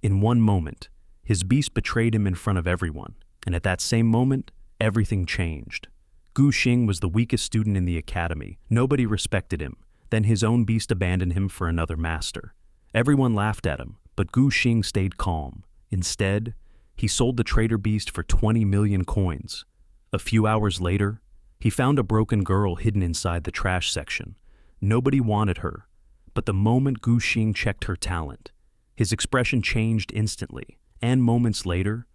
In one moment, his beast betrayed him in front of everyone, and at that same moment, everything changed. Gu Xing was the weakest student in the academy. Nobody respected him. Then his own beast abandoned him for another master. Everyone laughed at him, but Gu Xing stayed calm. Instead, he sold the traitor beast for 20 million coins. A few hours later, he found a broken girl hidden inside the trash section. Nobody wanted her, but the moment Gu Xing checked her talent, his expression changed instantly, and moments later,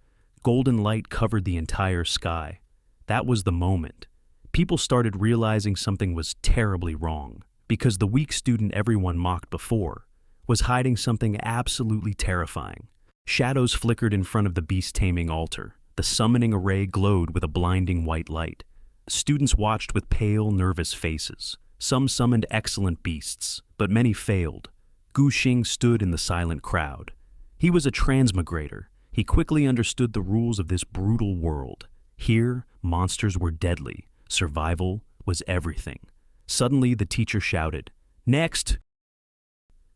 golden light covered the entire sky. That was the moment. People started realizing something was terribly wrong, because the weak student everyone mocked before was hiding something absolutely terrifying. Shadows flickered in front of the beast-taming altar. The summoning array glowed with a blinding white light. Students watched with pale, nervous faces. Some summoned excellent beasts, but many failed. Gu Xing stood in the silent crowd. He was a transmigrator. He quickly understood the rules of this brutal world. Here, monsters were deadly. Survival was everything. Suddenly, the teacher shouted, "Next!"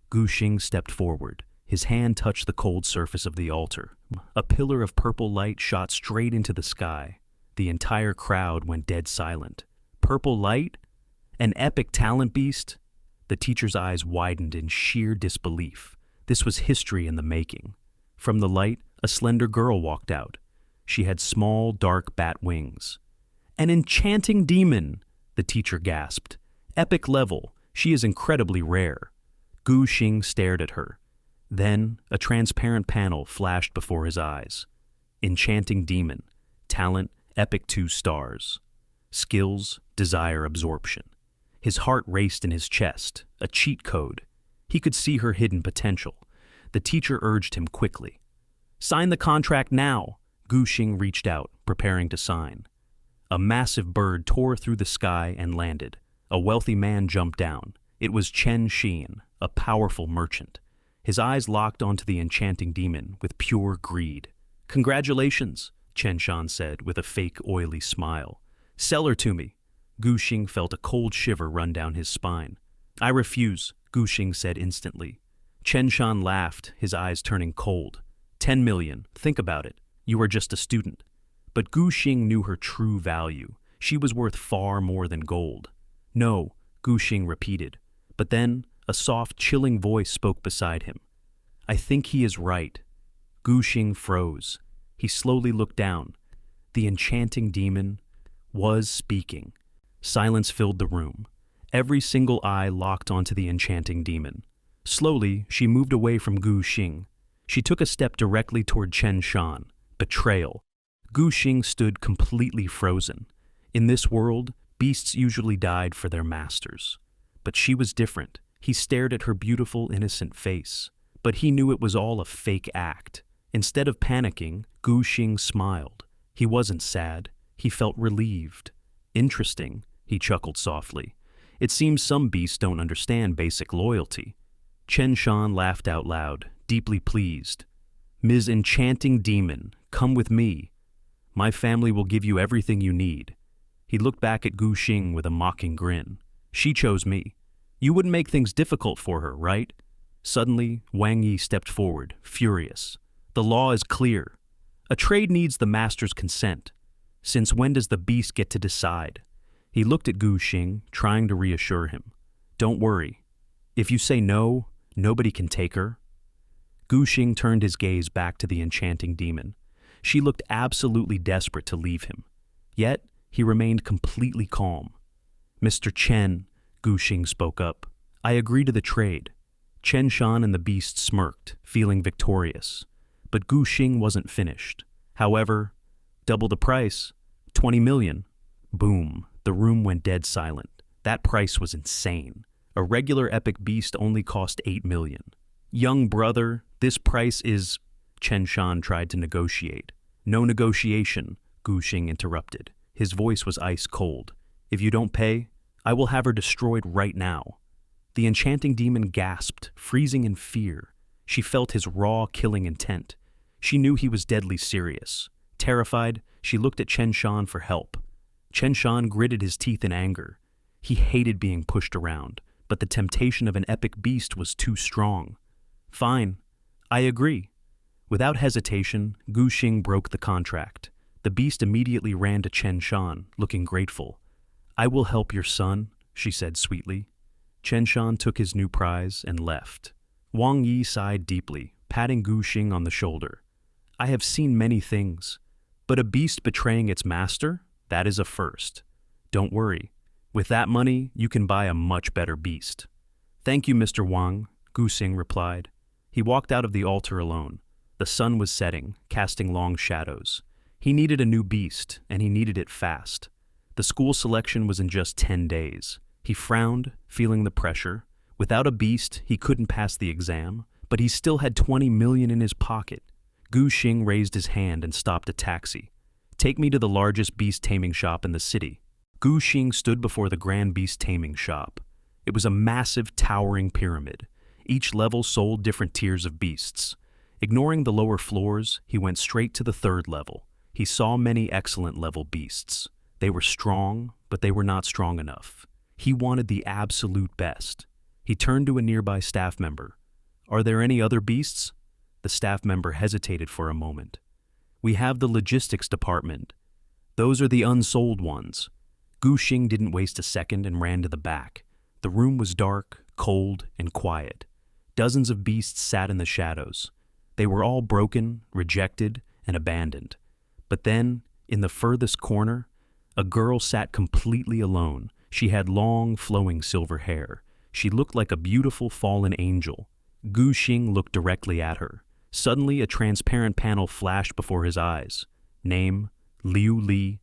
Gu Xing stepped forward. His hand touched the cold surface of the altar. A pillar of purple light shot straight into the sky. The entire crowd went dead silent. Purple light? An epic talent beast? The teacher's eyes widened in sheer disbelief. This was history in the making. From the light, a slender girl walked out. She had small, dark bat wings. "An enchanting demon!" the teacher gasped. "Epic level. She is incredibly rare." Gu Xing stared at her. Then, a transparent panel flashed before his eyes. Enchanting demon. Talent, epic 2 stars. Skills, desire absorption. His heart raced in his chest, a cheat code. He could see her hidden potential. The teacher urged him quickly. "Sign the contract now!" Gu Xing reached out, preparing to sign. A massive bird tore through the sky and landed. A wealthy man jumped down. It was Chen Xin, a powerful merchant. His eyes locked onto the enchanting demon with pure greed. "Congratulations," Chen Shan said with a fake oily smile. "Sell her to me." Gu Xing felt a cold shiver run down his spine. "I refuse," Gu Xing said instantly. Chen Shan laughed, his eyes turning cold. 10 million, think about it. You are just a student." But Gu Xing knew her true value. She was worth far more than gold. "No," Gu Xing repeated. But then, a soft, chilling voice spoke beside him. "I think he is right." Gu Xing froze. He slowly looked down. The enchanting demon was speaking. Silence filled the room. Every single eye locked onto the enchanting demon. Slowly, she moved away from Gu Xing. She took a step directly toward Chen Shan. Betrayal. Gu Xing stood completely frozen. In this world, beasts usually died for their masters. But she was different. He stared at her beautiful, innocent face. But he knew it was all a fake act. Instead of panicking, Gu Xing smiled. He wasn't sad. He felt relieved. "Interesting," he chuckled softly. "It seems some beasts don't understand basic loyalty." Chen Shan laughed out loud, deeply pleased. "Ms. Enchanting Demon, come with me. My family will give you everything you need." He looked back at Gu Xing with a mocking grin. "She chose me. You wouldn't make things difficult for her, right?" Suddenly, Wang Yi stepped forward, furious. "The law is clear. A trade needs the master's consent. Since when does the beast get to decide?" He looked at Gu Xing, trying to reassure him. "Don't worry. If you say no, nobody can take her." Gu Xing turned his gaze back to the enchanting demon. She looked absolutely desperate to leave him. Yet, he remained completely calm. "Mr. Chen," Gu Xing spoke up, "I agree to the trade." Chen Shan and the beast smirked, feeling victorious. But Gu Xing wasn't finished. "However, double the price, 20 million. Boom, the room went dead silent. That price was insane. A regular epic beast only cost 8 million. "Young brother, this price is—" Chen Shan tried to negotiate. "No negotiation," Gu Xing interrupted. His voice was ice cold. "If you don't pay, I will have her destroyed right now." The enchanting demon gasped, freezing in fear. She felt his raw, killing intent. She knew he was deadly serious. Terrified, she looked at Chen Shan for help. Chen Shan gritted his teeth in anger. He hated being pushed around, but the temptation of an epic beast was too strong. "Fine, I agree." Without hesitation, Gu Xing broke the contract. The beast immediately ran to Chen Shan, looking grateful. "I will help your son," she said sweetly. Chen Shan took his new prize and left. Wang Yi sighed deeply, patting Gu Xing on the shoulder. "I have seen many things, but a beast betraying its master? That is a first. Don't worry. With that money, you can buy a much better beast." "Thank you, Mr. Wang," Gu Xing replied. He walked out of the altar alone. The sun was setting, casting long shadows. He needed a new beast, and he needed it fast. The school selection was in just 10 days. He frowned, feeling the pressure. Without a beast, he couldn't pass the exam, but he still had 20 million in his pocket. Gu Xing raised his hand and stopped a taxi. "Take me to the largest beast taming shop in the city." Gu Xing stood before the Grand Beast Taming Shop. It was a massive, towering pyramid. Each level sold different tiers of beasts. Ignoring the lower floors, he went straight to the third level. He saw many excellent level beasts. They were strong, but they were not strong enough. He wanted the absolute best. He turned to a nearby staff member. "Are there any other beasts?" The staff member hesitated for a moment. "We have the logistics department. Those are the unsold ones." Gu Xing didn't waste a second and ran to the back. The room was dark, cold, and quiet. Dozens of beasts sat in the shadows. They were all broken, rejected, and abandoned. But then, in the furthest corner, a girl sat completely alone. She had long, flowing silver hair. She looked like a beautiful fallen angel. Gu Xing looked directly at her. Suddenly, a transparent panel flashed before his eyes. Name, Liu Li.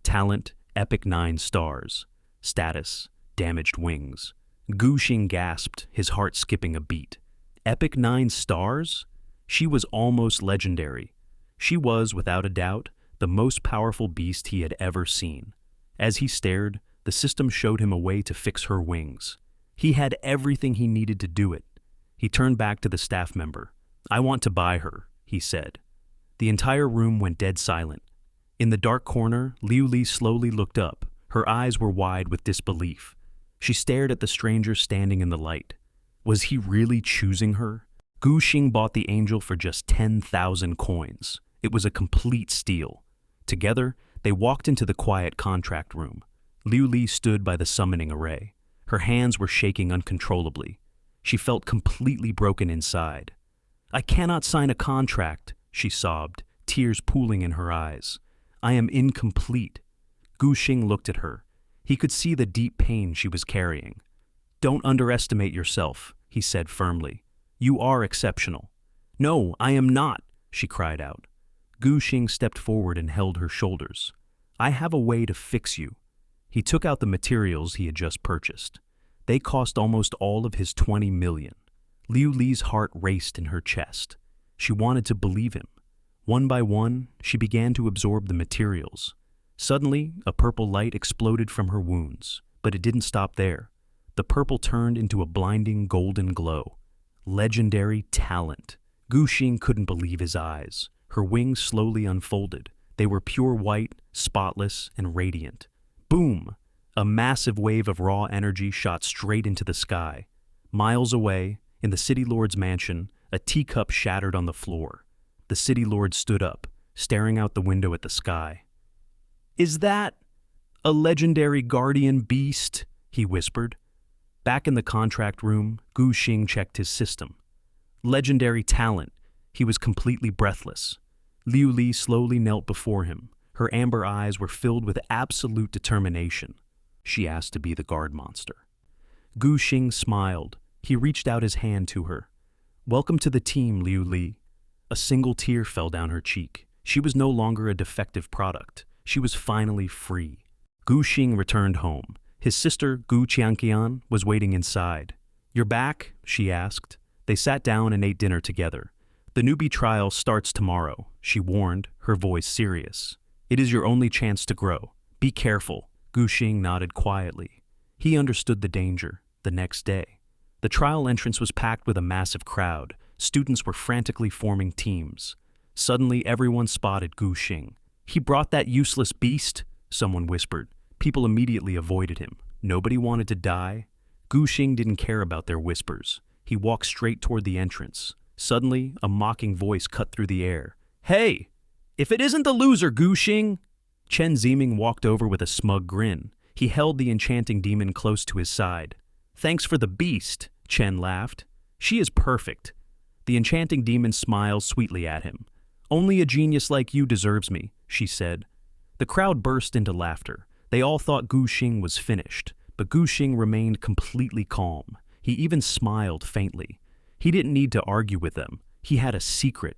Talent, Epic 9 stars. Status, damaged wings. Gu Xing gasped, his heart skipping a beat. Epic 9 stars? She was almost legendary. She was, without a doubt, the most powerful beast he had ever seen. As he stared, the system showed him a way to fix her wings. He had everything he needed to do it. He turned back to the staff member. "I want to buy her," he said. The entire room went dead silent. In the dark corner, Liu Li slowly looked up. Her eyes were wide with disbelief. She stared at the stranger standing in the light. Was he really choosing her? Gu Xing bought the angel for just 10,000 coins. It was a complete steal. Together, they walked into the quiet contract room. Liu Li stood by the summoning array. Her hands were shaking uncontrollably. She felt completely broken inside. "I cannot sign a contract," she sobbed, tears pooling in her eyes. "I am incomplete." Gu Xing looked at her. He could see the deep pain she was carrying. "Don't underestimate yourself," he said firmly. "You are exceptional." "No, I am not," she cried out. Gu Xing stepped forward and held her shoulders. "I have a way to fix you." He took out the materials he had just purchased. They cost almost all of his 20 million. Liu Li's heart raced in her chest. She wanted to believe him. One by one, she began to absorb the materials. Suddenly, a purple light exploded from her wounds, but it didn't stop there. The purple turned into a blinding golden glow. Legendary talent. Gu Xing couldn't believe his eyes. Her wings slowly unfolded. They were pure white, spotless, and radiant. Boom! A massive wave of raw energy shot straight into the sky. Miles away, in the city lord's mansion, a teacup shattered on the floor. The city lord stood up, staring out the window at the sky. "Is that a legendary guardian beast?" he whispered. Back in the contract room, Gu Xing checked his system. Legendary talent. He was completely breathless. Liu Li slowly knelt before him. Her amber eyes were filled with absolute determination. She asked to be the guard monster. Gu Xing smiled. He reached out his hand to her. "Welcome to the team, Liu Li." A single tear fell down her cheek. She was no longer a defective product. She was finally free. Gu Xing returned home. His sister, Gu Qianqian, was waiting inside. "You're back?" she asked. They sat down and ate dinner together. "The newbie trial starts tomorrow," she warned, her voice serious. "It is your only chance to grow. Be careful." Gu Xing nodded quietly. He understood the danger. The next day, the trial entrance was packed with a massive crowd. Students were frantically forming teams. Suddenly, everyone spotted Gu Xing. "He brought that useless beast," someone whispered. People immediately avoided him. Nobody wanted to die. Gu Xing didn't care about their whispers. He walked straight toward the entrance. Suddenly, a mocking voice cut through the air. "Hey! If it isn't the loser, Gu Xing!" Chen Ziming walked over with a smug grin. He held the enchanting demon close to his side. "Thanks for the beast," Chen laughed. "She is perfect." The enchanting demon smiled sweetly at him. "Only a genius like you deserves me," she said. The crowd burst into laughter. They all thought Gu Xing was finished, but Gu Xing remained completely calm. He even smiled faintly. He didn't need to argue with them. He had a secret.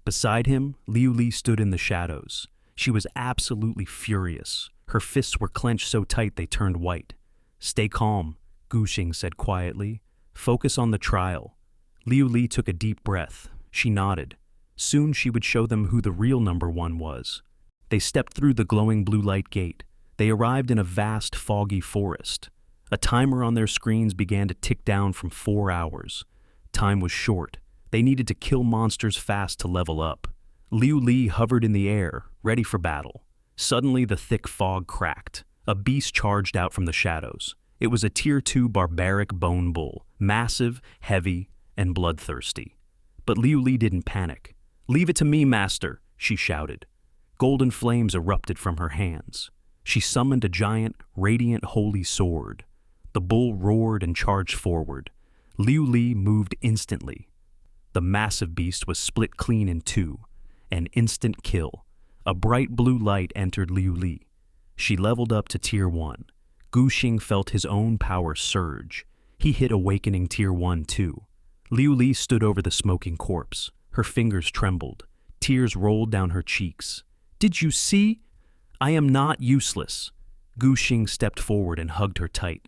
Beside him, Liu Li stood in the shadows. She was absolutely furious. Her fists were clenched so tight they turned white. "Stay calm," Gu Xing said quietly. "Focus on the trial." Liu Li took a deep breath. She nodded. Soon she would show them who the real number one was. They stepped through the glowing blue light gate. They arrived in a vast, foggy forest. A timer on their screens began to tick down from 4 hours. Time was short. They needed to kill monsters fast to level up. Liu Li hovered in the air, ready for battle. Suddenly the thick fog cracked. A beast charged out from the shadows. It was a Tier 2 barbaric bone bull, massive, heavy, and bloodthirsty. But Liu Li didn't panic. "Leave it to me, master," she shouted. Golden flames erupted from her hands. She summoned a giant, radiant holy sword. The bull roared and charged forward. Liu Li moved instantly. The massive beast was split clean in two. An instant kill. A bright blue light entered Liu Li. She leveled up to Tier 1. Gu Xing felt his own power surge. He hit Awakening Tier 1 too. Liu Li stood over the smoking corpse. Her fingers trembled. Tears rolled down her cheeks. "Did you see? I am not useless." Gu Xing stepped forward and hugged her tight.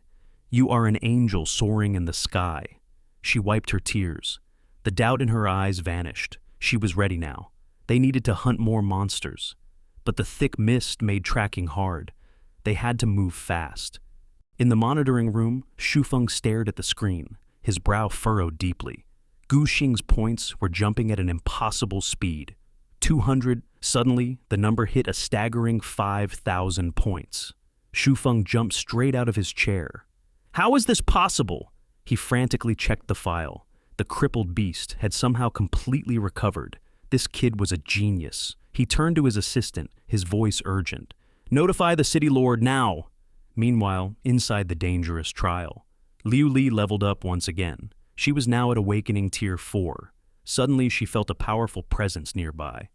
"You are an angel soaring in the sky." She wiped her tears. The doubt in her eyes vanished. She was ready now. They needed to hunt more monsters. But the thick mist made tracking hard. They had to move fast. In the monitoring room, Shufeng stared at the screen, his brow furrowed deeply. Gu Xing's points were jumping at an impossible speed. 200, suddenly, the number hit a staggering 5,000 points. Shufeng jumped straight out of his chair. "How is this possible?" He frantically checked the file. The crippled beast had somehow completely recovered. This kid was a genius. He turned to his assistant, his voice urgent. "Notify the city lord now!" Meanwhile, inside the dangerous trial, Liu Li leveled up once again. She was now at Awakening Tier 4. Suddenly she felt a powerful presence nearby.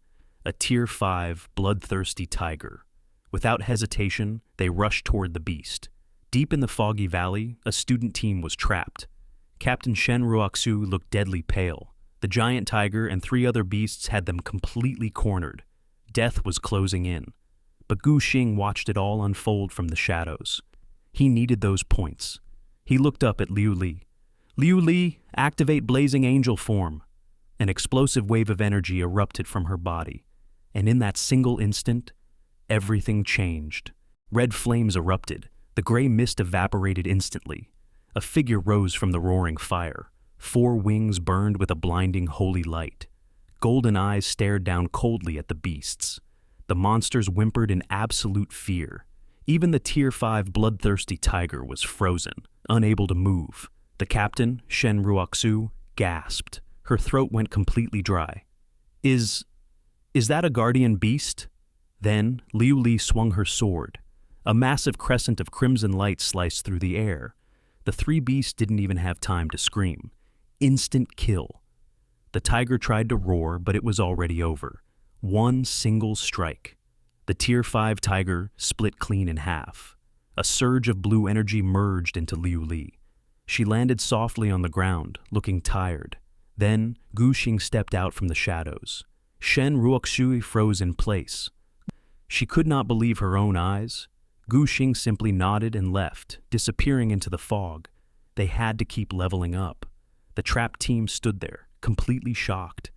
A Tier 5 bloodthirsty tiger. Without hesitation, they rushed toward the beast. Deep in the foggy valley, a student team was trapped. Captain Shen Ruoxu looked deadly pale. The giant tiger and 3 other beasts had them completely cornered. Death was closing in. But Gu Xing watched it all unfold from the shadows. He needed those points. He looked up at Liu Li. "Liu Li, activate Blazing Angel form." An explosive wave of energy erupted from her body. And in that single instant, everything changed. Red flames erupted. The gray mist evaporated instantly. A figure rose from the roaring fire. 4 wings burned with a blinding holy light. Golden eyes stared down coldly at the beasts. The monsters whimpered in absolute fear. Even the Tier 5 bloodthirsty tiger was frozen, unable to move. The captain, Shen Ruoxu, gasped. Her throat went completely dry. Is that a guardian beast?" Then Liu Li swung her sword. A massive crescent of crimson light sliced through the air. The 3 beasts didn't even have time to scream. Instant kill. The tiger tried to roar, but it was already over. One single strike. The Tier 5 tiger split clean in half. A surge of blue energy merged into Liu Li. She landed softly on the ground, looking tired. Then Gu Xing stepped out from the shadows. Shen Ruoxu froze in place. She could not believe her own eyes. Gu Xing simply nodded and left, disappearing into the fog. They had to keep leveling up. The trapped team stood there, completely shocked.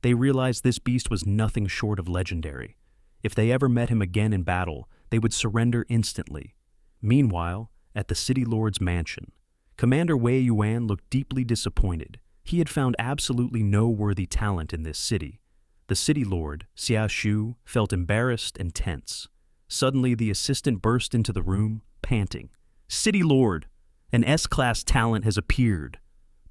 They realized this beast was nothing short of legendary. If they ever met him again in battle, they would surrender instantly. Meanwhile, at the city lord's mansion, Commander Wei Yuan looked deeply disappointed. He had found absolutely no worthy talent in this city. The city lord, Xia Shu, felt embarrassed and tense. Suddenly, the assistant burst into the room, panting. "City lord, an S-class talent has appeared."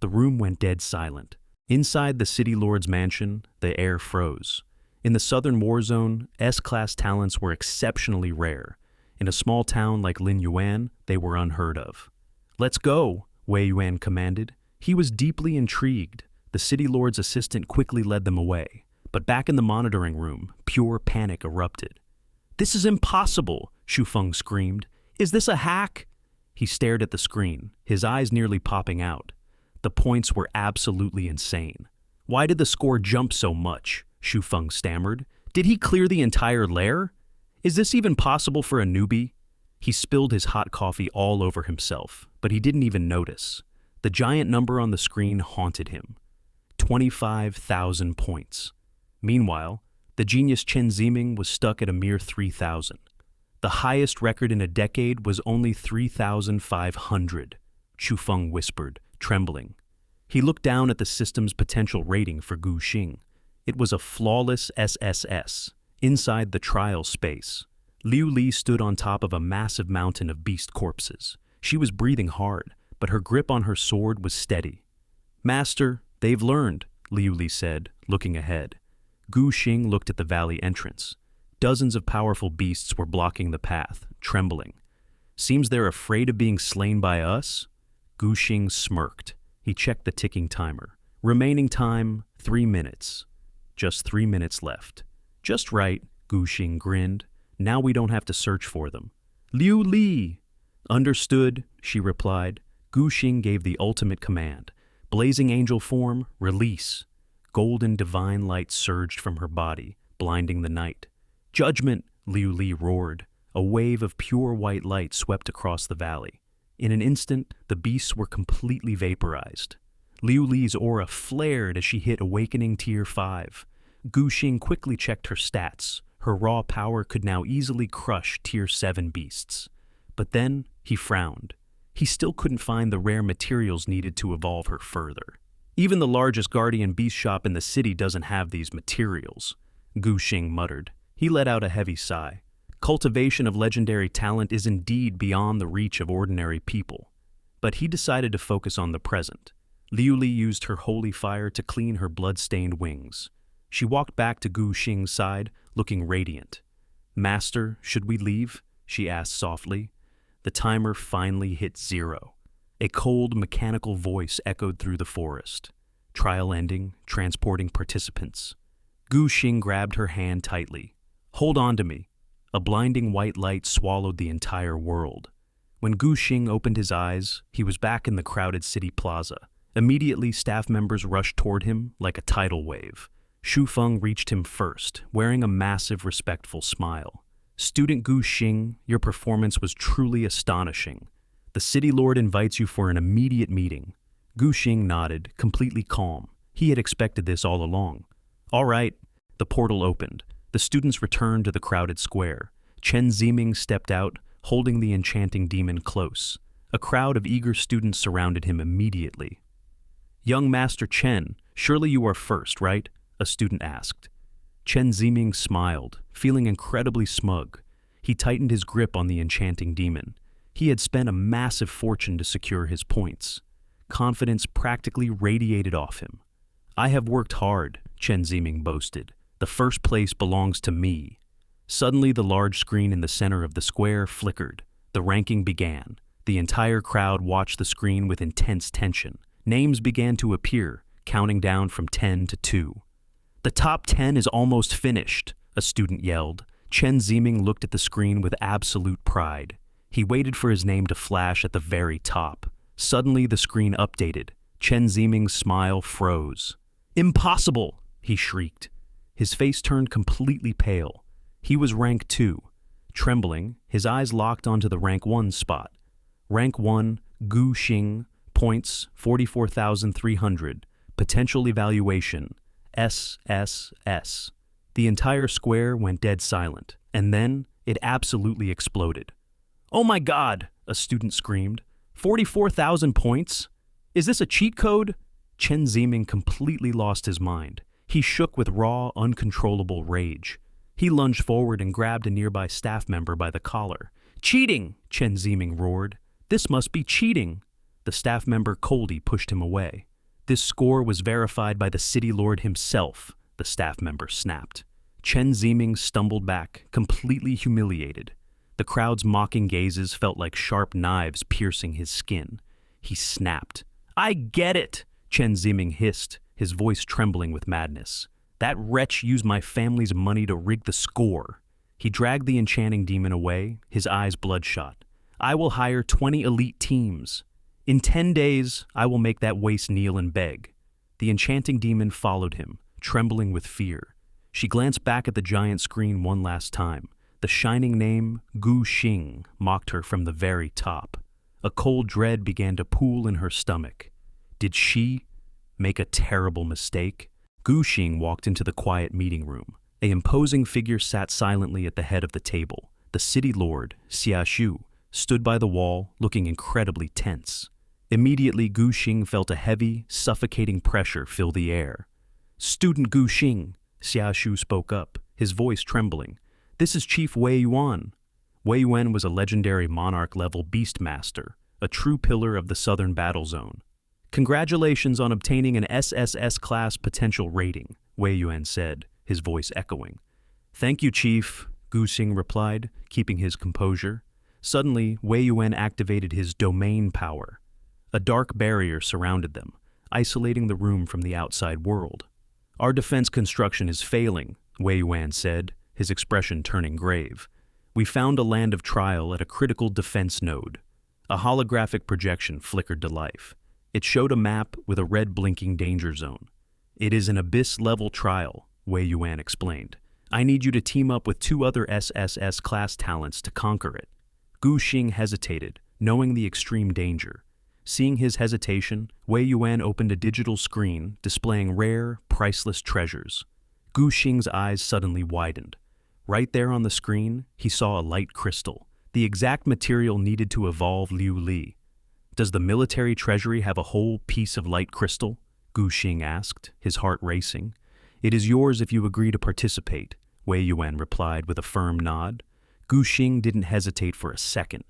The room went dead silent. Inside the city lord's mansion, the air froze. In the southern war zone, S-class talents were exceptionally rare. In a small town like Lin Yuan, they were unheard of. "Let's go," Wei Yuan commanded. He was deeply intrigued. The city lord's assistant quickly led them away. But back in the monitoring room, pure panic erupted. "This is impossible," Shu Feng screamed. "Is this a hack?" He stared at the screen, his eyes nearly popping out. The points were absolutely insane. "Why did the score jump so much?" Shu Feng stammered. "Did he clear the entire lair? Is this even possible for a newbie?" He spilled his hot coffee all over himself, but he didn't even notice. The giant number on the screen haunted him. 25,000 points. Meanwhile, the genius Chen Ziming was stuck at a mere 3,000. The highest record in a decade was only 3,500, Shu Feng whispered, trembling. He looked down at the system's potential rating for Gu Xing. It was a flawless SSS, inside the trial space. Liu Li stood on top of a massive mountain of beast corpses. She was breathing hard, but her grip on her sword was steady. "Master, they've learned," Liu Li said, looking ahead. Gu Xing looked at the valley entrance. Dozens of powerful beasts were blocking the path, trembling. "Seems they're afraid of being slain by us?" Gu Xing smirked. He checked the ticking timer. Remaining time, 3 minutes. Just 3 minutes left. "Just right," Gu Xing grinned. "Now we don't have to search for them." "Liu Li!" "Understood," she replied. Gu Xing gave the ultimate command. Blazing angel form, release. Golden divine light surged from her body, blinding the night. "Judgment!" Liu Li roared. A wave of pure white light swept across the valley. In an instant, the beasts were completely vaporized. Liu Li's aura flared as she hit Awakening Tier 5. Gu Xing quickly checked her stats. Her raw power could now easily crush Tier 7 beasts. But then, he frowned. He still couldn't find the rare materials needed to evolve her further. "Even the largest guardian beast shop in the city doesn't have these materials," Gu Xing muttered. He let out a heavy sigh. Cultivation of legendary talent is indeed beyond the reach of ordinary people. But he decided to focus on the present. Liu Li used her holy fire to clean her blood-stained wings. She walked back to Gu Xing's side, looking radiant. "Master, should we leave?" she asked softly. The timer finally hit 0. A cold, mechanical voice echoed through the forest. Trial ending, transporting participants. Gu Xing grabbed her hand tightly. "Hold on to me." A blinding white light swallowed the entire world. When Gu Xing opened his eyes, he was back in the crowded city plaza. Immediately, staff members rushed toward him like a tidal wave. Shu Feng reached him first, wearing a massive, respectful smile. "Student Gu Xing, your performance was truly astonishing. The city lord invites you for an immediate meeting." Gu Xing nodded, completely calm. He had expected this all along. "All right." The portal opened. The students returned to the crowded square. Chen Ziming stepped out, holding the enchanting demon close. A crowd of eager students surrounded him immediately. "Young Master Chen, surely you are first, right?" a student asked. Chen Ziming smiled, feeling incredibly smug. He tightened his grip on the enchanting demon. He had spent a massive fortune to secure his points. Confidence practically radiated off him. "I have worked hard," Chen Ziming boasted. "The first place belongs to me." Suddenly, the large screen in the center of the square flickered. The ranking began. The entire crowd watched the screen with intense tension. Names began to appear, counting down from 10 to 2. "The top 10 is almost finished," a student yelled. Chen Ziming looked at the screen with absolute pride. He waited for his name to flash at the very top. Suddenly, the screen updated. Chen Ziming's smile froze. "Impossible!" he shrieked. His face turned completely pale. He was rank 2. Trembling, his eyes locked onto the rank 1 spot. Rank 1, Gu Xing, points 44,300, potential evaluation, SSS. The entire square went dead silent, and then it absolutely exploded. "Oh my God!" a student screamed. 44,000 points? Is this a cheat code?" Chen Ziming completely lost his mind. He shook with raw, uncontrollable rage. He lunged forward and grabbed a nearby staff member by the collar. "Cheating!" Chen Ziming roared. "This must be cheating!" The staff member coldly pushed him away. This score was verified by the city lord himself, the staff member snapped. Chen Ziming stumbled back, completely humiliated. The crowd's mocking gazes felt like sharp knives piercing his skin. He snapped. "I get it!" Chen Ziming hissed, his voice trembling with madness. "That wretch used my family's money to rig the score." He dragged the enchanting demon away, his eyes bloodshot. "I will hire 20 elite teams. In 10 days, I will make that waste kneel and beg." The enchanting demon followed him, trembling with fear. She glanced back at the giant screen one last time. The shining name, Gu Xing, mocked her from the very top. A cold dread began to pool in her stomach. Did she make a terrible mistake? Gu Xing walked into the quiet meeting room. An imposing figure sat silently at the head of the table. The city lord, Xia Shu, stood by the wall, looking incredibly tense. Immediately, Gu Xing felt a heavy, suffocating pressure fill the air. "Student Gu Xing," Xia Shu spoke up, his voice trembling. "This is Chief Wei Yuan." Wei Yuan was a legendary monarch-level beastmaster, a true pillar of the southern battle zone. "Congratulations on obtaining an SSS-class potential rating," Wei Yuan said, his voice echoing. "Thank you, Chief," Gu Xing replied, keeping his composure. Suddenly, Wei Yuan activated his domain power. A dark barrier surrounded them, isolating the room from the outside world. "Our defense construction is failing," Wei Yuan said, his expression turning grave. "We found a land of trial at a critical defense node." A holographic projection flickered to life. It showed a map with a red blinking danger zone. "It is an abyss-level trial," Wei Yuan explained. "I need you to team up with 2 other SSS-class talents to conquer it." Gu Xing hesitated, knowing the extreme danger. Seeing his hesitation, Wei Yuan opened a digital screen displaying rare, priceless treasures. Gu Xing's eyes suddenly widened. Right there on the screen, he saw a light crystal, the exact material needed to evolve Liu Li. "Does the military treasury have a whole piece of light crystal?" Gu Xing asked, his heart racing. "It is yours if you agree to participate," Wei Yuan replied with a firm nod. Gu Xing didn't hesitate for a second.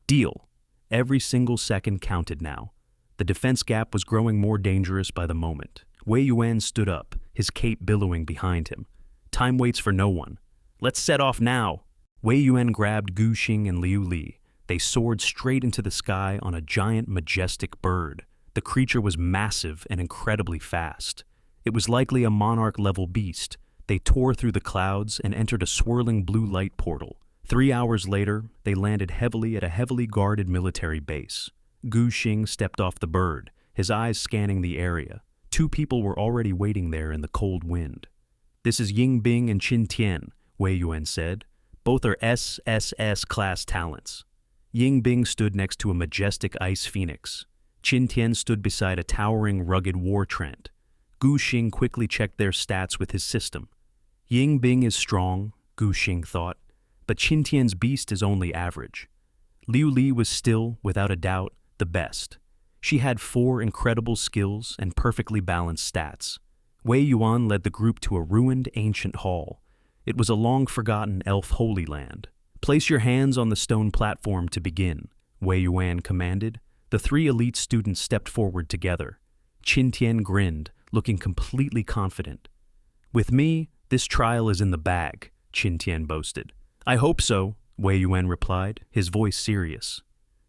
"Deal." Every single second counted now. The defense gap was growing more dangerous by the moment. Wei Yuan stood up, his cape billowing behind him. "Time waits for no one. Let's set off now." Wei Yuan grabbed Gu Xing and Liu Li. They soared straight into the sky on a giant, majestic bird. The creature was massive and incredibly fast. It was likely a monarch-level beast. They tore through the clouds and entered a swirling blue light portal. 3 hours later, they landed heavily at a heavily guarded military base. Gu Xing stepped off the bird, his eyes scanning the area. 2 people were already waiting there in the cold wind. "This is Ying Bing and Qin Tian," Wei Yuan said. "Both are SSS-class talents." Ying Bing stood next to a majestic ice phoenix. Qin Tian stood beside a towering, rugged war trent. Gu Xing quickly checked their stats with his system. Ying Bing is strong, Gu Xing thought, but Qin Tian's beast is only average. Liu Li was still, without a doubt, the best. She had 4 incredible skills and perfectly balanced stats. Wei Yuan led the group to a ruined ancient hall. It was a long-forgotten elf holy land. "Place your hands on the stone platform to begin," Wei Yuan commanded. The 3 elite students stepped forward together. Qin Tian grinned, looking completely confident. "With me, this trial is in the bag," Qin Tian boasted. "I hope so," Wei Yuan replied, his voice serious.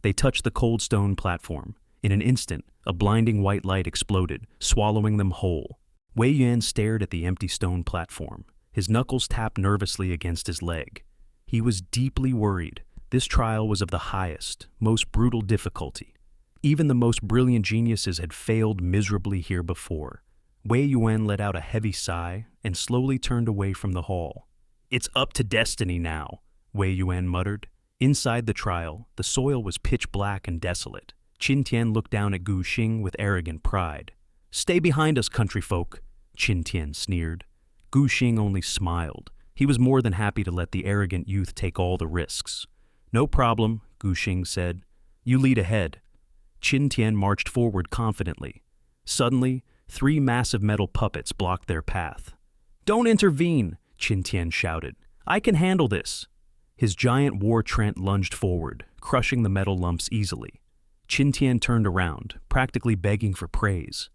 They touched the cold stone platform. In an instant, a blinding white light exploded, swallowing them whole. Wei Yuan stared at the empty stone platform. His knuckles tapped nervously against his leg. He was deeply worried. This trial was of the highest, most brutal difficulty. Even the most brilliant geniuses had failed miserably here before. Wei Yuan let out a heavy sigh and slowly turned away from the hall. "It's up to destiny now," Wei Yuan muttered. Inside the trial, the soil was pitch black and desolate. Qin Tian looked down at Gu Xing with arrogant pride. "Stay behind us, country folk," Qin Tian sneered. Gu Xing only smiled. He was more than happy to let the arrogant youth take all the risks. "No problem," Gu Xing said. "You lead ahead." Qin Tian marched forward confidently. Suddenly, 3 massive metal puppets blocked their path. "Don't intervene," Qin Tian shouted. "I can handle this." His giant war trent lunged forward, crushing the metal lumps easily. Qin Tian turned around, practically begging for praise.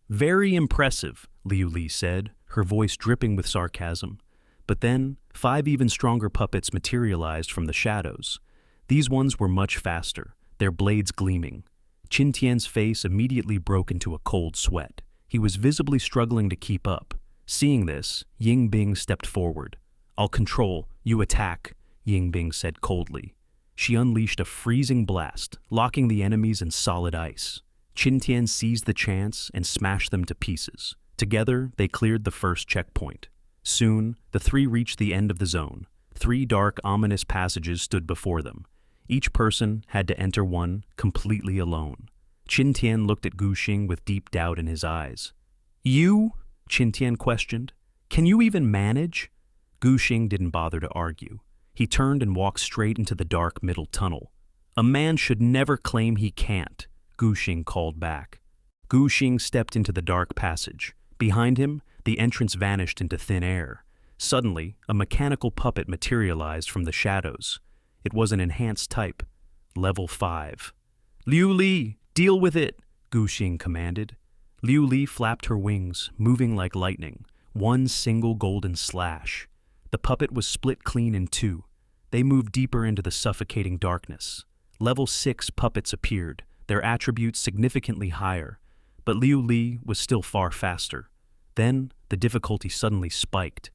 Very impressive, Liu Li said, her voice dripping with sarcasm. But then, 5 even stronger puppets materialized from the shadows. These ones were much faster, their blades gleaming. Qin Tian's face immediately broke into a cold sweat. He was visibly struggling to keep up. Seeing this, Ying Bing stepped forward. "I'll control, you attack," Ying Bing said coldly. She unleashed a freezing blast, locking the enemies in solid ice. Qin Tian seized the chance and smashed them to pieces. Together, they cleared the first checkpoint. Soon, the 3 reached the end of the zone. 3 dark, ominous passages stood before them. Each person had to enter one completely alone. Qin Tian looked at Gu Xing with deep doubt in his eyes. "You?" Qin Tian questioned. "Can you even manage?" Gu Xing didn't bother to argue. He turned and walked straight into the dark middle tunnel. "A man should never claim he can't," Gu Xing called back. Gu Xing stepped into the dark passage. Behind him, the entrance vanished into thin air. Suddenly, a mechanical puppet materialized from the shadows. It was an enhanced type, level 5. "Liu Li, deal with it," Gu Xing commanded. Liu Li flapped her wings, moving like lightning, one single golden slash. The puppet was split clean in 2. They moved deeper into the suffocating darkness. Level 6 puppets appeared, their attributes significantly higher, but Liu Li was still far faster. Then, the difficulty suddenly spiked.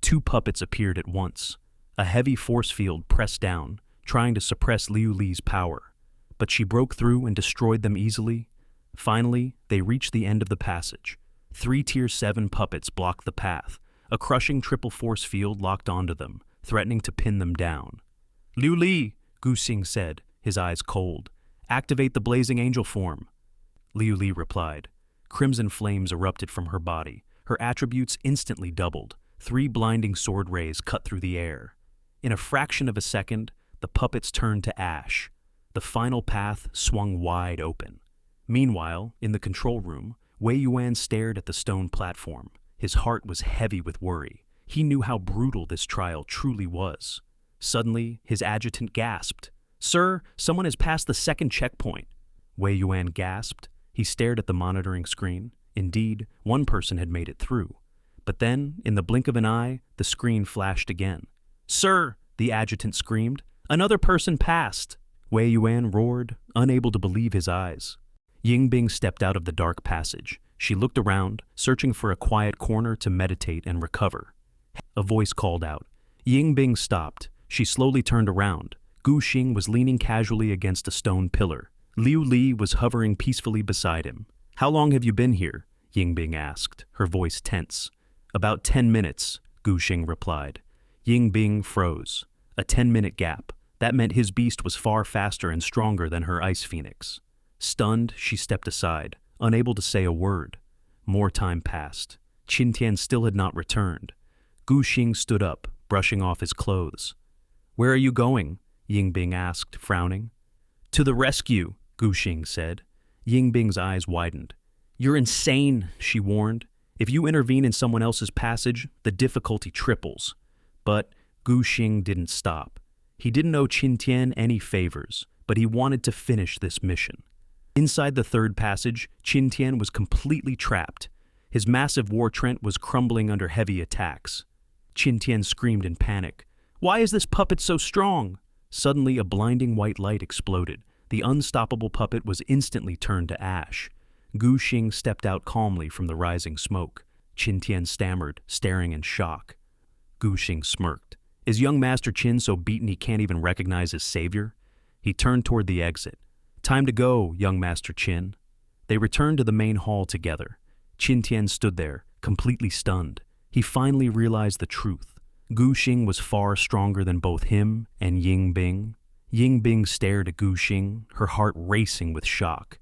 2 puppets appeared at once. A heavy force field pressed down, trying to suppress Liu Li's power. But she broke through and destroyed them easily. Finally, they reached the end of the passage. 3 Tier 7 puppets blocked the path. A crushing triple force field locked onto them, threatening to pin them down. "Liu Li," Gu Xing said, his eyes cold. "Activate the blazing angel form." Liu Li replied. Crimson flames erupted from her body. Her attributes instantly doubled. 3 blinding sword rays cut through the air. In a fraction of a second, the puppets turned to ash. The final path swung wide open. Meanwhile, in the control room, Wei Yuan stared at the stone platform. His heart was heavy with worry. He knew how brutal this trial truly was. Suddenly, his adjutant gasped. "Sir, someone has passed the second checkpoint." Wei Yuan gasped. He stared at the monitoring screen. Indeed, one person had made it through. But then, in the blink of an eye, the screen flashed again. "Sir," the adjutant screamed, "another person passed." Wei Yuan roared, unable to believe his eyes. Ying Bing stepped out of the dark passage. She looked around, searching for a quiet corner to meditate and recover. A voice called out. Ying Bing stopped. She slowly turned around. Gu Xing was leaning casually against a stone pillar. Liu Li was hovering peacefully beside him. "How long have you been here?" Ying Bing asked, her voice tense. "About 10 minutes, Gu Xing replied. Ying Bing froze. A 10-minute gap. That meant his beast was far faster and stronger than her ice phoenix. Stunned, she stepped aside, unable to say a word. More time passed. Qin Tian still had not returned. Gu Xing stood up, brushing off his clothes. "Where are you going?" Ying Bing asked, frowning. "To the rescue," Gu Xing said. Ying Bing's eyes widened. "You're insane," she warned. "If you intervene in someone else's passage, the difficulty triples." But Gu Xing didn't stop. He didn't owe Qin Tian any favors, but he wanted to finish this mission. Inside the third passage, Qin Tian was completely trapped. His massive war trent was crumbling under heavy attacks. Qin Tian screamed in panic. "Why is this puppet so strong?" Suddenly, a blinding white light exploded. The unstoppable puppet was instantly turned to ash. Gu Xing stepped out calmly from the rising smoke. Qin Tian stammered, staring in shock. Gu Xing smirked. Is young Master Qin so beaten he can't even recognize his savior? He turned toward the exit. "Time to go, young Master Qin." They returned to the main hall together. Qin Tian stood there, completely stunned. He finally realized the truth. Gu Xing was far stronger than both him and Ying Bing. Ying Bing stared at Gu Xing, her heart racing with shock.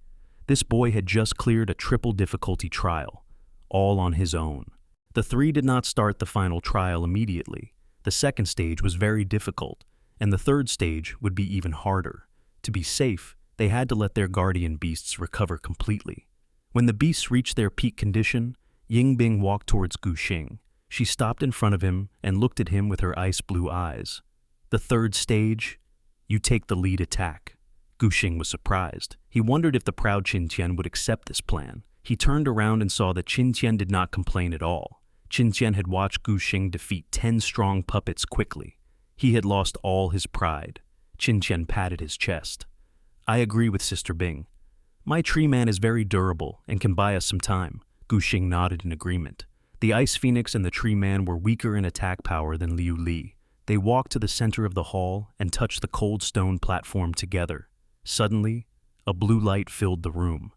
This boy had just cleared a triple difficulty trial, all on his own. The 3 did not start the final trial immediately. The second stage was very difficult, and the third stage would be even harder. To be safe, they had to let their guardian beasts recover completely. When the beasts reached their peak condition, Ying Bing walked towards Gu Xing. She stopped in front of him and looked at him with her ice-blue eyes. "The third stage, you take the lead attack." Gu Xing was surprised. He wondered if the proud Qin Tian would accept this plan. He turned around and saw that Qin Tian did not complain at all. Qin Tian had watched Gu Xing defeat 10 strong puppets quickly. He had lost all his pride. Qin Tian patted his chest. I agree with Sister Bing. My tree man is very durable and can buy us some time. Gu Xing nodded in agreement. The Ice Phoenix and the tree man were weaker in attack power than Liu Li. They walked to the center of the hall and touched the cold stone platform together. Suddenly, a blue light filled the room.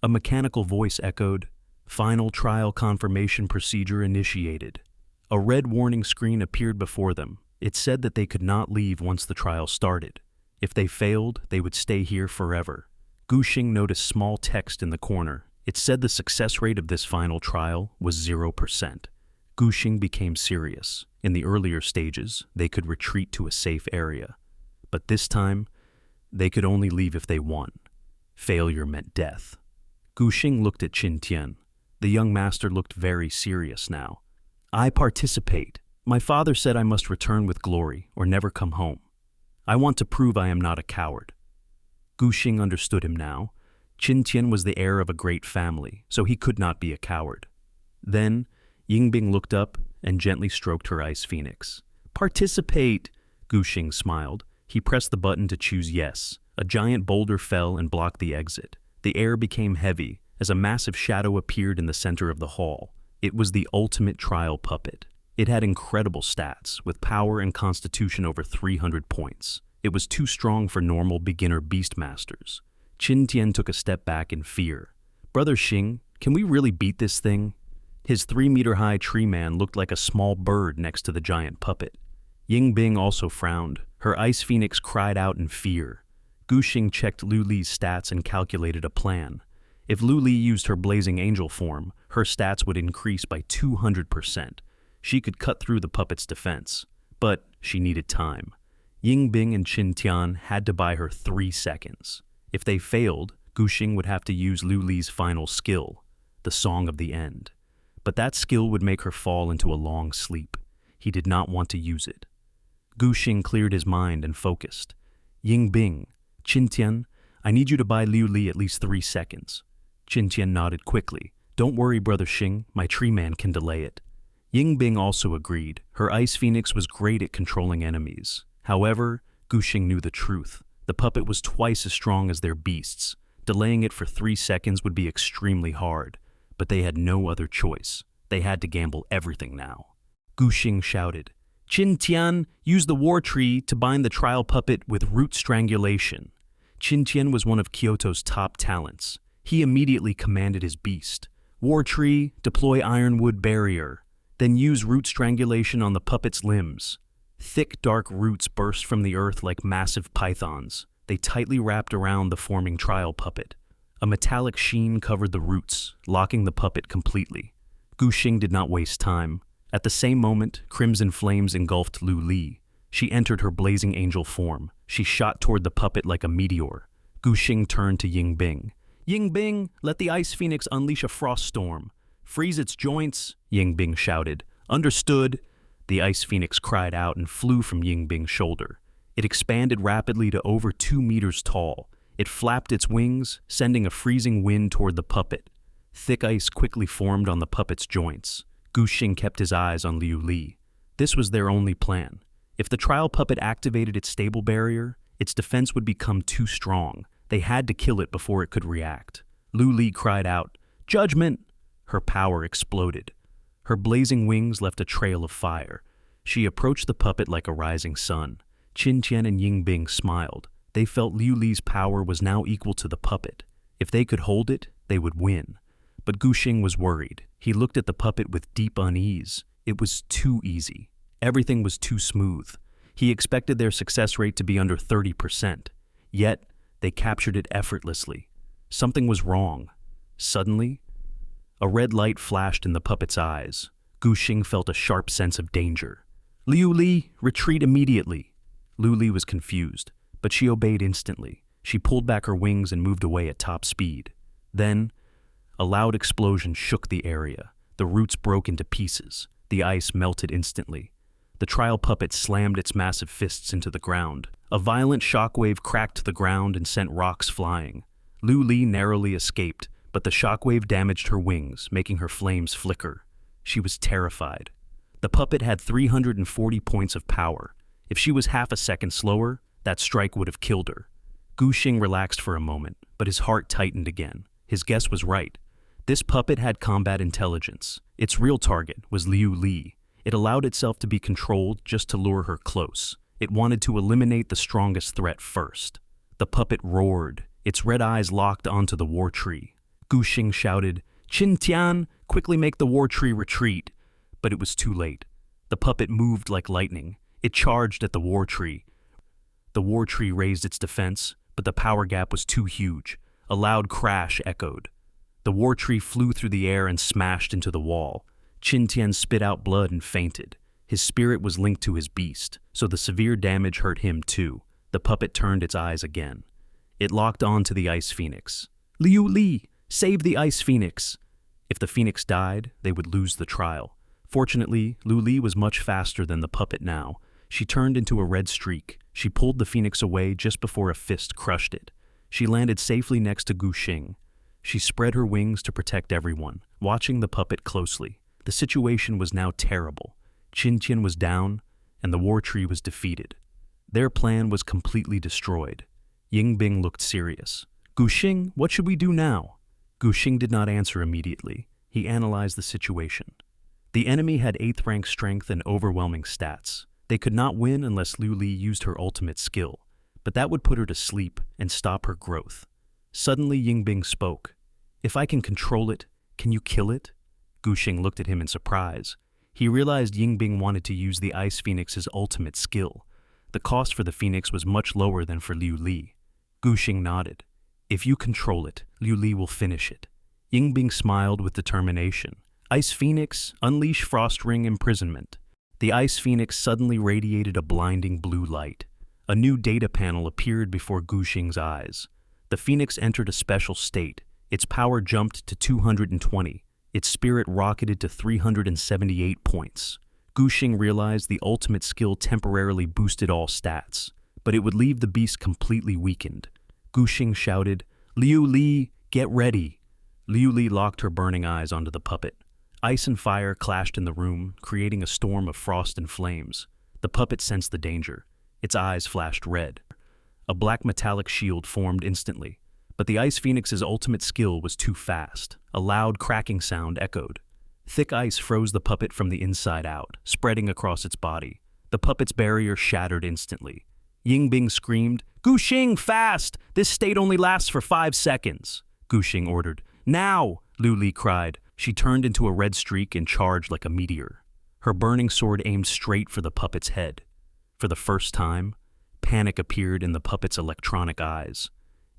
A mechanical voice echoed, "Final trial confirmation procedure initiated." A red warning screen appeared before them. It said that they could not leave once the trial started. If they failed, they would stay here forever. Gu Xing noticed small text in the corner. It said the success rate of this final trial was 0%. Gu Xing became serious. In the earlier stages, they could retreat to a safe area. But this time, they could only leave if they won. Failure meant death. Gu Xing looked at Qin Tian. The young master looked very serious now. I participate. My father said I must return with glory or never come home. I want to prove I am not a coward. Gu Xing understood him now. Qin Tian was the heir of a great family, so he could not be a coward. Then, Yingbing looked up and gently stroked her ice phoenix. Participate! Gu Xing smiled. He pressed the button to choose yes. A giant boulder fell and blocked the exit. The air became heavy as a massive shadow appeared in the center of the hall. It was the ultimate trial puppet. It had incredible stats, with power and constitution over 300 points. It was too strong for normal beginner beastmasters. Qin Tian took a step back in fear. Brother Xing, can we really beat this thing? His 3-meter-high tree man looked like a small bird next to the giant puppet. Yingbing also frowned. Her ice phoenix cried out in fear. Gu Xing checked Liu Li's stats and calculated a plan. If Liu Li used her blazing angel form, her stats would increase by 200%. She could cut through the puppet's defense. But she needed time. Yingbing and Qin Tian had to buy her 3 seconds. If they failed, Gu Xing would have to use Liu Li's final skill, the Song of the End. But that skill would make her fall into a long sleep. He did not want to use it. Gu Xing cleared his mind and focused. Yingbing, Qin Tian, I need you to buy Liu Li at least 3 seconds. Qin Tian nodded quickly. Don't worry, Brother Xing, my tree man can delay it. Yingbing also agreed. Her ice phoenix was great at controlling enemies. However, Gu Xing knew the truth. The puppet was twice as strong as their beasts. Delaying it for 3 seconds would be extremely hard, but they had no other choice. They had to gamble everything now. Gu Xing shouted, Qin Tian, use the war tree to bind the trial puppet with root strangulation. Qin Tian was one of Kyoto's top talents. He immediately commanded his beast. War tree, deploy ironwood barrier. Then use root strangulation on the puppet's limbs. Thick, dark roots burst from the earth like massive pythons. They tightly wrapped around the forming trial puppet. A metallic sheen covered the roots, locking the puppet completely. Gu Xing did not waste time. At the same moment, crimson flames engulfed Liu Li. She entered her blazing angel form. She shot toward the puppet like a meteor. Gu Xing turned to Yingbing. Yingbing, let the ice phoenix unleash a frost storm. Freeze its joints, Yingbing shouted. Understood. The ice phoenix cried out and flew from Yingbing's shoulder. It expanded rapidly to over 2 meters tall. It flapped its wings, sending a freezing wind toward the puppet. Thick ice quickly formed on the puppet's joints. Gu Xing kept his eyes on Liu Li. This was their only plan. If the trial puppet activated its stable barrier, its defense would become too strong. They had to kill it before it could react. Liu Li cried out, Judgment! Her power exploded. Her blazing wings left a trail of fire. She approached the puppet like a rising sun. Qin Tian and Yingbing smiled. They felt Liu Li's power was now equal to the puppet. If they could hold it, they would win. But Gu Xing was worried. He looked at the puppet with deep unease. It was too easy. Everything was too smooth. He expected their success rate to be under 30%. Yet, they captured it effortlessly. Something was wrong. Suddenly, a red light flashed in the puppet's eyes. Gu Xing felt a sharp sense of danger. Liu Li, retreat immediately. Liu Li was confused, but she obeyed instantly. She pulled back her wings and moved away at top speed. Then, a loud explosion shook the area. The roots broke into pieces. The ice melted instantly. The trial puppet slammed its massive fists into the ground. A violent shockwave cracked the ground and sent rocks flying. Liu Li narrowly escaped, but the shockwave damaged her wings, making her flames flicker. She was terrified. The puppet had 340 points of power. If she was half a second slower, that strike would have killed her. Gu Xing relaxed for a moment, but his heart tightened again. His guess was right. This puppet had combat intelligence. Its real target was Liu Li. It allowed itself to be controlled just to lure her close. It wanted to eliminate the strongest threat first. The puppet roared. Its red eyes locked onto the war tree. Gu Xing shouted, "Qin Tian, quickly make the war tree retreat." But it was too late. The puppet moved like lightning. It charged at the war tree. The war tree raised its defense, but the power gap was too huge. A loud crash echoed. The war tree flew through the air and smashed into the wall. Qin Tian spit out blood and fainted. His spirit was linked to his beast, so the severe damage hurt him too. The puppet turned its eyes again. It locked on to the ice phoenix. "Liu Li, save the ice phoenix." If the phoenix died, they would lose the trial. Fortunately, Liu Li was much faster than the puppet now. She turned into a red streak. She pulled the phoenix away just before a fist crushed it. She landed safely next to Gu Xing. She spread her wings to protect everyone, watching the puppet closely. The situation was now terrible. Qin Tian was down, and the war tree was defeated. Their plan was completely destroyed. Yingbing looked serious. "Gu Xing, what should we do now?" Gu Xing did not answer immediately. He analyzed the situation. The enemy had 8th rank strength and overwhelming stats. They could not win unless Liu Li used her ultimate skill, but that would put her to sleep and stop her growth. Suddenly Yingbing spoke. "If I can control it, can you kill it?" Gu Xing looked at him in surprise. He realized Yingbing wanted to use the Ice Phoenix's ultimate skill. The cost for the Phoenix was much lower than for Liu Li. Gu Xing nodded. "If you control it, Liu Li will finish it." Yingbing smiled with determination. "Ice Phoenix, unleash Frost Ring imprisonment." The Ice Phoenix suddenly radiated a blinding blue light. A new data panel appeared before Gu Xing's eyes. The Phoenix entered a special state. Its power jumped to 220. Its spirit rocketed to 378 points. Gu Xing realized the ultimate skill temporarily boosted all stats, but it would leave the beast completely weakened. Gu Xing shouted, "Liu Li, get ready." Liu Li locked her burning eyes onto the puppet. Ice and fire clashed in the room, creating a storm of frost and flames. The puppet sensed the danger. Its eyes flashed red. A black metallic shield formed instantly, but the Ice Phoenix's ultimate skill was too fast. A loud cracking sound echoed. Thick ice froze the puppet from the inside out, spreading across its body. The puppet's barrier shattered instantly. Yingbing screamed, "Gu Xing, fast! This state only lasts for 5 seconds." Gu Xing ordered. "Now!" Liu Li cried. She turned into a red streak and charged like a meteor. Her burning sword aimed straight for the puppet's head. For the first time, panic appeared in the puppet's electronic eyes.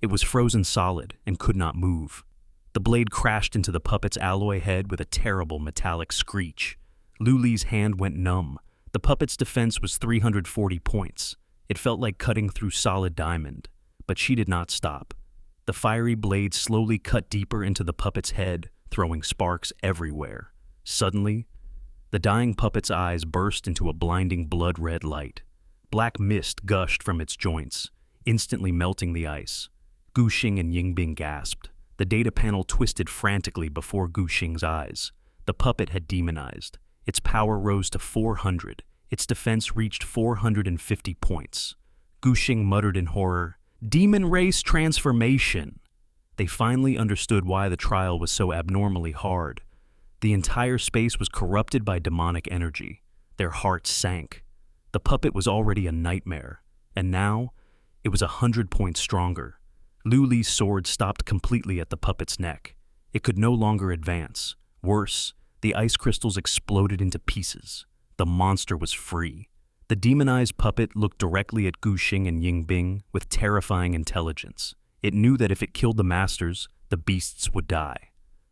It was frozen solid and could not move. The blade crashed into the puppet's alloy head with a terrible metallic screech. Liu Li's hand went numb. The puppet's defense was 340 points. It felt like cutting through solid diamond, but she did not stop. The fiery blade slowly cut deeper into the puppet's head, throwing sparks everywhere. Suddenly, the dying puppet's eyes burst into a blinding blood-red light. Black mist gushed from its joints, instantly melting the ice. Gu Xing and Yingbing gasped. The data panel twisted frantically before Gu Xing's eyes. The puppet had demonized. Its power rose to 400. Its defense reached 450 points. Gu Xing muttered in horror, "Demon race transformation!" They finally understood why the trial was so abnormally hard. The entire space was corrupted by demonic energy. Their hearts sank. The puppet was already a nightmare, and now it was 100 points stronger. Liu Li's sword stopped completely at the puppet's neck. It could no longer advance. Worse, the ice crystals exploded into pieces. The monster was free. The demonized puppet looked directly at Gu Xing and Yingbing with terrifying intelligence. It knew that if it killed the masters, the beasts would die.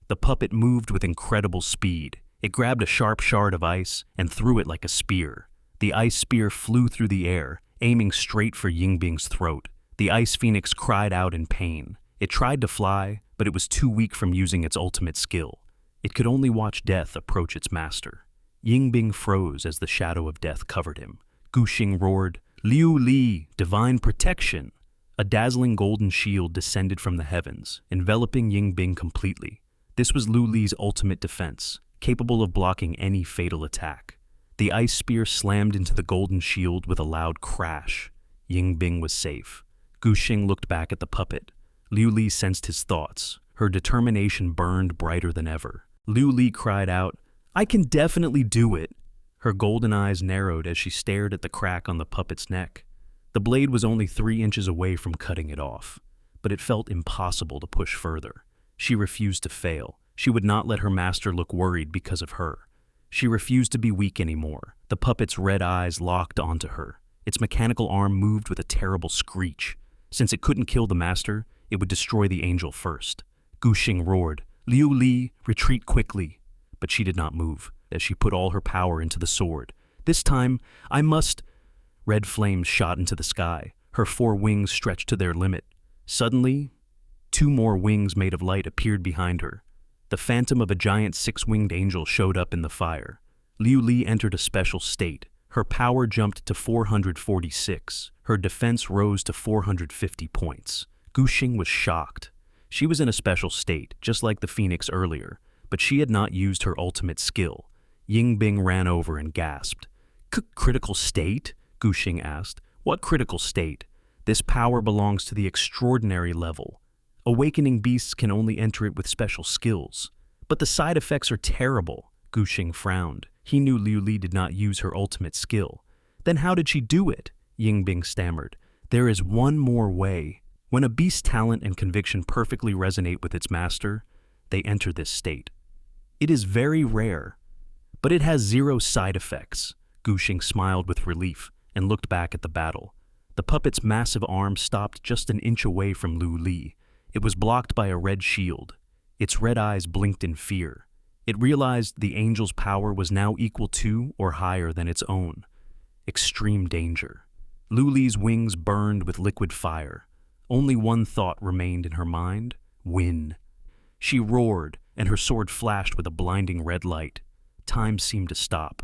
The puppet moved with incredible speed. It grabbed a sharp shard of ice and threw it like a spear. The ice spear flew through the air, aiming straight for Yingbing's throat. The Ice Phoenix cried out in pain. It tried to fly, but it was too weak from using its ultimate skill. It could only watch death approach its master. Yingbing froze as the shadow of death covered him. Gu Xing roared, "Liu Li, divine protection!" A dazzling golden shield descended from the heavens, enveloping Yingbing completely. This was Lu Li's ultimate defense, capable of blocking any fatal attack. The ice spear slammed into the golden shield with a loud crash. Yingbing was safe. Guxing looked back at the puppet. Liu Li sensed his thoughts. Her determination burned brighter than ever. Liu Li cried out, "I can definitely do it!" Her golden eyes narrowed as she stared at the crack on the puppet's neck. The blade was only 3 inches away from cutting it off, but it felt impossible to push further. She refused to fail. She would not let her master look worried because of her. She refused to be weak anymore. The puppet's red eyes locked onto her. Its mechanical arm moved with a terrible screech. Since it couldn't kill the master, it would destroy the angel first. Guxing roared, "Liu Li, retreat quickly!" But she did not move, as she put all her power into the sword. "This time, I must—" Red flames shot into the sky. Her 4 wings stretched to their limit. Suddenly, 2 more wings made of light appeared behind her. The phantom of a giant 6-winged angel showed up in the fire. Liu Li entered a special state. Her power jumped to 446. Her defense rose to 450 points. Guxing was shocked. She was in a special state, just like the phoenix earlier, but she had not used her ultimate skill. Yingbing ran over and gasped. Critical state?" Guxing asked. "What critical state? This power belongs to the extraordinary level. Awakening beasts can only enter it with special skills. But the side effects are terrible." Guxing frowned. He knew Liu Li did not use her ultimate skill. "Then how did she do it?" Yingbing stammered. "There is one more way. When a beast's talent and conviction perfectly resonate with its master, they enter this state. It is very rare, but it has 0 side effects." Guxing smiled with relief and looked back at the battle. The puppet's massive arm stopped just an inch away from Liu Li. It was blocked by a red shield. Its red eyes blinked in fear. It realized the angel's power was now equal to or higher than its own. Extreme danger. Liu Li's wings burned with liquid fire. Only one thought remained in her mind: win. She roared, and her sword flashed with a blinding red light. Time seemed to stop.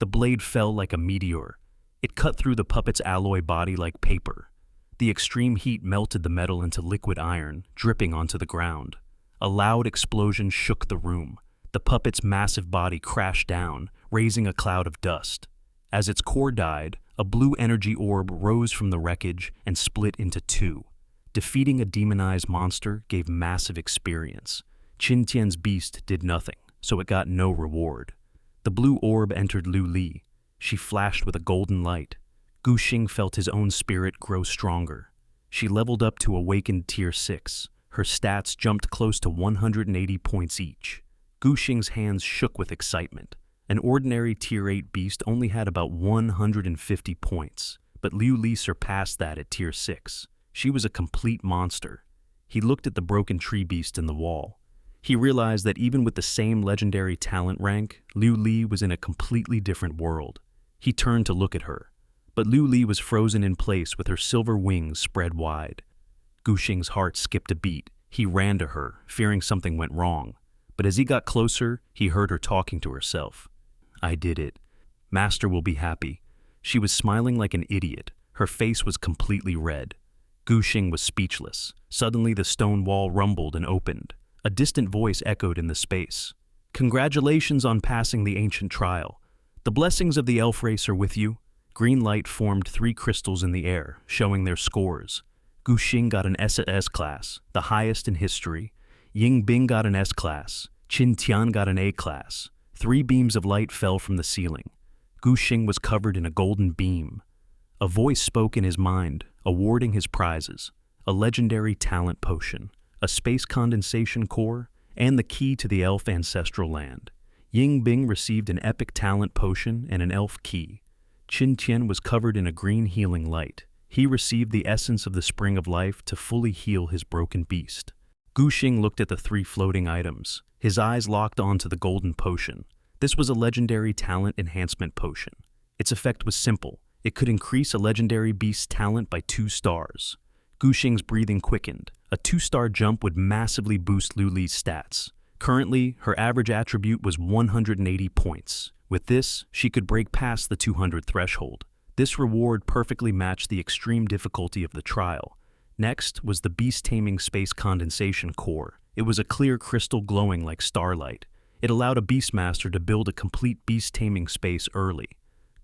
The blade fell like a meteor. It cut through the puppet's alloy body like paper. The extreme heat melted the metal into liquid iron, dripping onto the ground. A loud explosion shook the room. The puppet's massive body crashed down, raising a cloud of dust. As its core died, a blue energy orb rose from the wreckage and split into 2. Defeating a demonized monster gave massive experience. Qin Tian's beast did nothing, so it got no reward. The blue orb entered Liu Li. She flashed with a golden light. Guxing felt his own spirit grow stronger. She leveled up to awakened tier 6. Her stats jumped close to 180 points each. Guxing's hands shook with excitement. An ordinary tier 8 beast only had about 150 points, but Liu Li surpassed that at tier 6. She was a complete monster. He looked at the broken tree beast in the wall. He realized that even with the same legendary talent rank, Liu Li was in a completely different world. He turned to look at her, but Liu Li was frozen in place with her silver wings spread wide. Guxing's heart skipped a beat. He ran to her, fearing something went wrong. But as he got closer, he heard her talking to herself. "I did it. Master will be happy." She was smiling like an idiot. Her face was completely red. Guxing was speechless. Suddenly the stone wall rumbled and opened. A distant voice echoed in the space. "Congratulations on passing the ancient trial. The blessings of the elf race are with you." Green light formed 3 crystals in the air, showing their scores. Guxing got an S class, the highest in history. Yingbing got an S class. Qin Tian got an A class. 3 beams of light fell from the ceiling. Guxing was covered in a golden beam. A voice spoke in his mind, awarding his prizes: a legendary talent potion, a space condensation core, and the key to the elf ancestral land. Yingbing received an epic talent potion and an elf key. Qin Tian was covered in a green healing light. He received the essence of the spring of life to fully heal his broken beast. Guxing looked at the 3 floating items. His eyes locked onto the golden potion. This was a legendary talent enhancement potion. Its effect was simple. It could increase a legendary beast's talent by 2 stars. Guxing's breathing quickened. A 2-star jump would massively boost Liu Li's stats. Currently, her average attribute was 180 points. With this, she could break past the 200 threshold. This reward perfectly matched the extreme difficulty of the trial. Next was the beast-taming space condensation core. It was a clear crystal glowing like starlight. It allowed a beastmaster to build a complete beast-taming space early.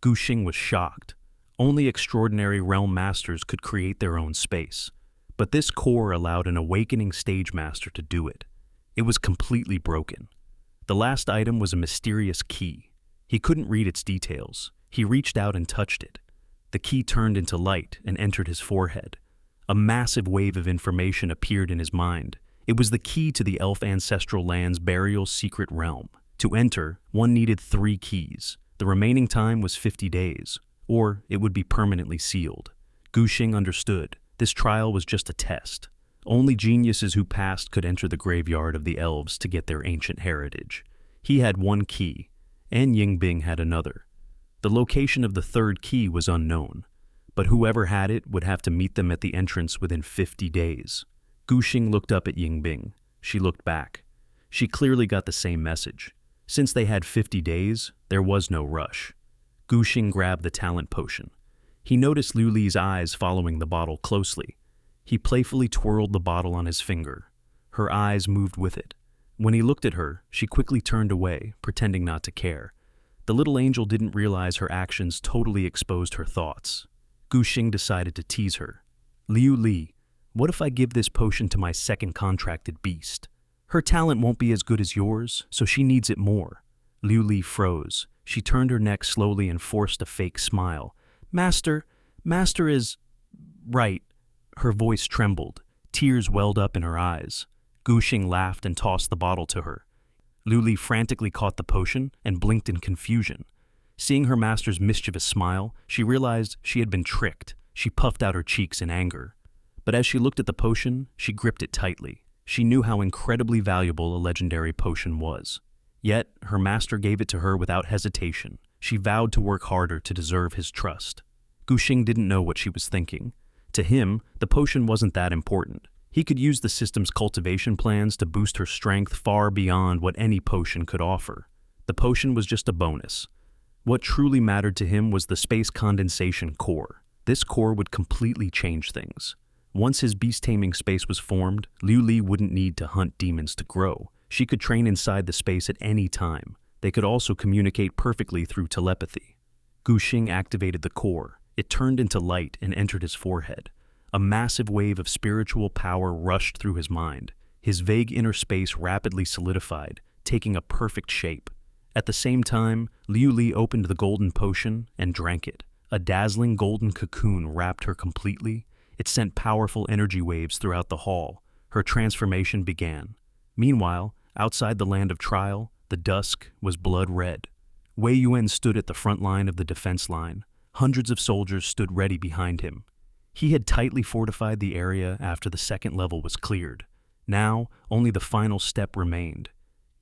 Gu Xing was shocked. Only extraordinary realm masters could create their own space. But this core allowed an awakening stage master to do it. It was completely broken. The last item was a mysterious key. He couldn't read its details. He reached out and touched it. The key turned into light and entered his forehead. A massive wave of information appeared in his mind. It was the key to the elf ancestral land's burial secret realm. To enter, one needed 3 keys. The remaining time was 50 days, or it would be permanently sealed. Gu Xing understood. This trial was just a test. Only geniuses who passed could enter the graveyard of the elves to get their ancient heritage. He had 1 key, and Yingbing had another. The location of the 3rd key was unknown, but whoever had it would have to meet them at the entrance within 50 days. Gu Xing looked up at Yingbing. She looked back. She clearly got the same message. Since they had 50 days, there was no rush. Gu Xing grabbed the talent potion. He noticed Liu Li's eyes following the bottle closely. He playfully twirled the bottle on his finger. Her eyes moved with it. When he looked at her, she quickly turned away, pretending not to care. The little angel didn't realize her actions totally exposed her thoughts. Gu Xing decided to tease her. Liu Li, what if I give this potion to my second contracted beast? Her talent won't be as good as yours, so she needs it more. Liu Li froze. She turned her neck slowly and forced a fake smile. Master is... right. Her voice trembled. Tears welled up in her eyes. Gu Xing laughed and tossed the bottle to her. Liu Li frantically caught the potion and blinked in confusion. Seeing her master's mischievous smile, she realized she had been tricked. She puffed out her cheeks in anger. But as she looked at the potion, she gripped it tightly. She knew how incredibly valuable a legendary potion was. Yet, her master gave it to her without hesitation. She vowed to work harder to deserve his trust. Gu Xing didn't know what she was thinking. To him, the potion wasn't that important. He could use the system's cultivation plans to boost her strength far beyond what any potion could offer. The potion was just a bonus. What truly mattered to him was the space condensation core. This core would completely change things. Once his beast-taming space was formed, Liu Li wouldn't need to hunt demons to grow. She could train inside the space at any time. They could also communicate perfectly through telepathy. Gu Xing activated the core. It turned into light and entered his forehead. A massive wave of spiritual power rushed through his mind. His vague inner space rapidly solidified, taking a perfect shape. At the same time, Liu Li opened the golden potion and drank it. A dazzling golden cocoon wrapped her completely. It sent powerful energy waves throughout the hall. Her transformation began. Meanwhile, outside the land of trial, the dusk was blood red. Wei Yuan stood at the front line of the defense line. Hundreds of soldiers stood ready behind him. He had tightly fortified the area after the 2nd level was cleared. Now, only the final step remained.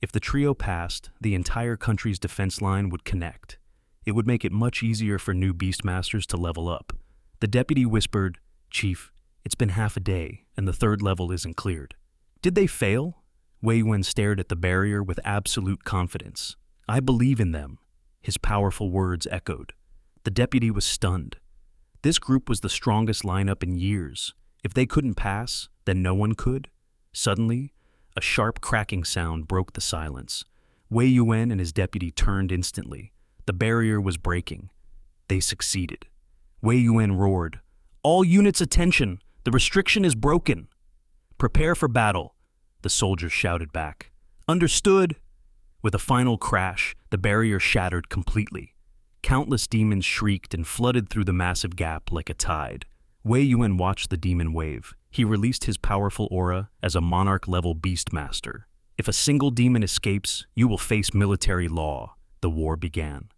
If the trio passed, the entire country's defense line would connect. It would make it much easier for new beastmasters to level up. The deputy whispered, "Chief, it's been half a day, and the 3rd level isn't cleared." Did they fail? Wei Yuan stared at the barrier with absolute confidence. "I believe in them," his powerful words echoed. The deputy was stunned. This group was the strongest lineup in years. If they couldn't pass, then no one could. Suddenly, a sharp cracking sound broke the silence. Wei Yuan and his deputy turned instantly. The barrier was breaking. They succeeded. Wei Yuan roared, "All units attention! The restriction is broken!" "Prepare for battle," the soldiers shouted back. "Understood!" With a final crash, the barrier shattered completely. Countless demons shrieked and flooded through the massive gap like a tide. Wei Yuan watched the demon wave. He released his powerful aura as a monarch-level beastmaster. "If a single demon escapes, you will face military law." The war began.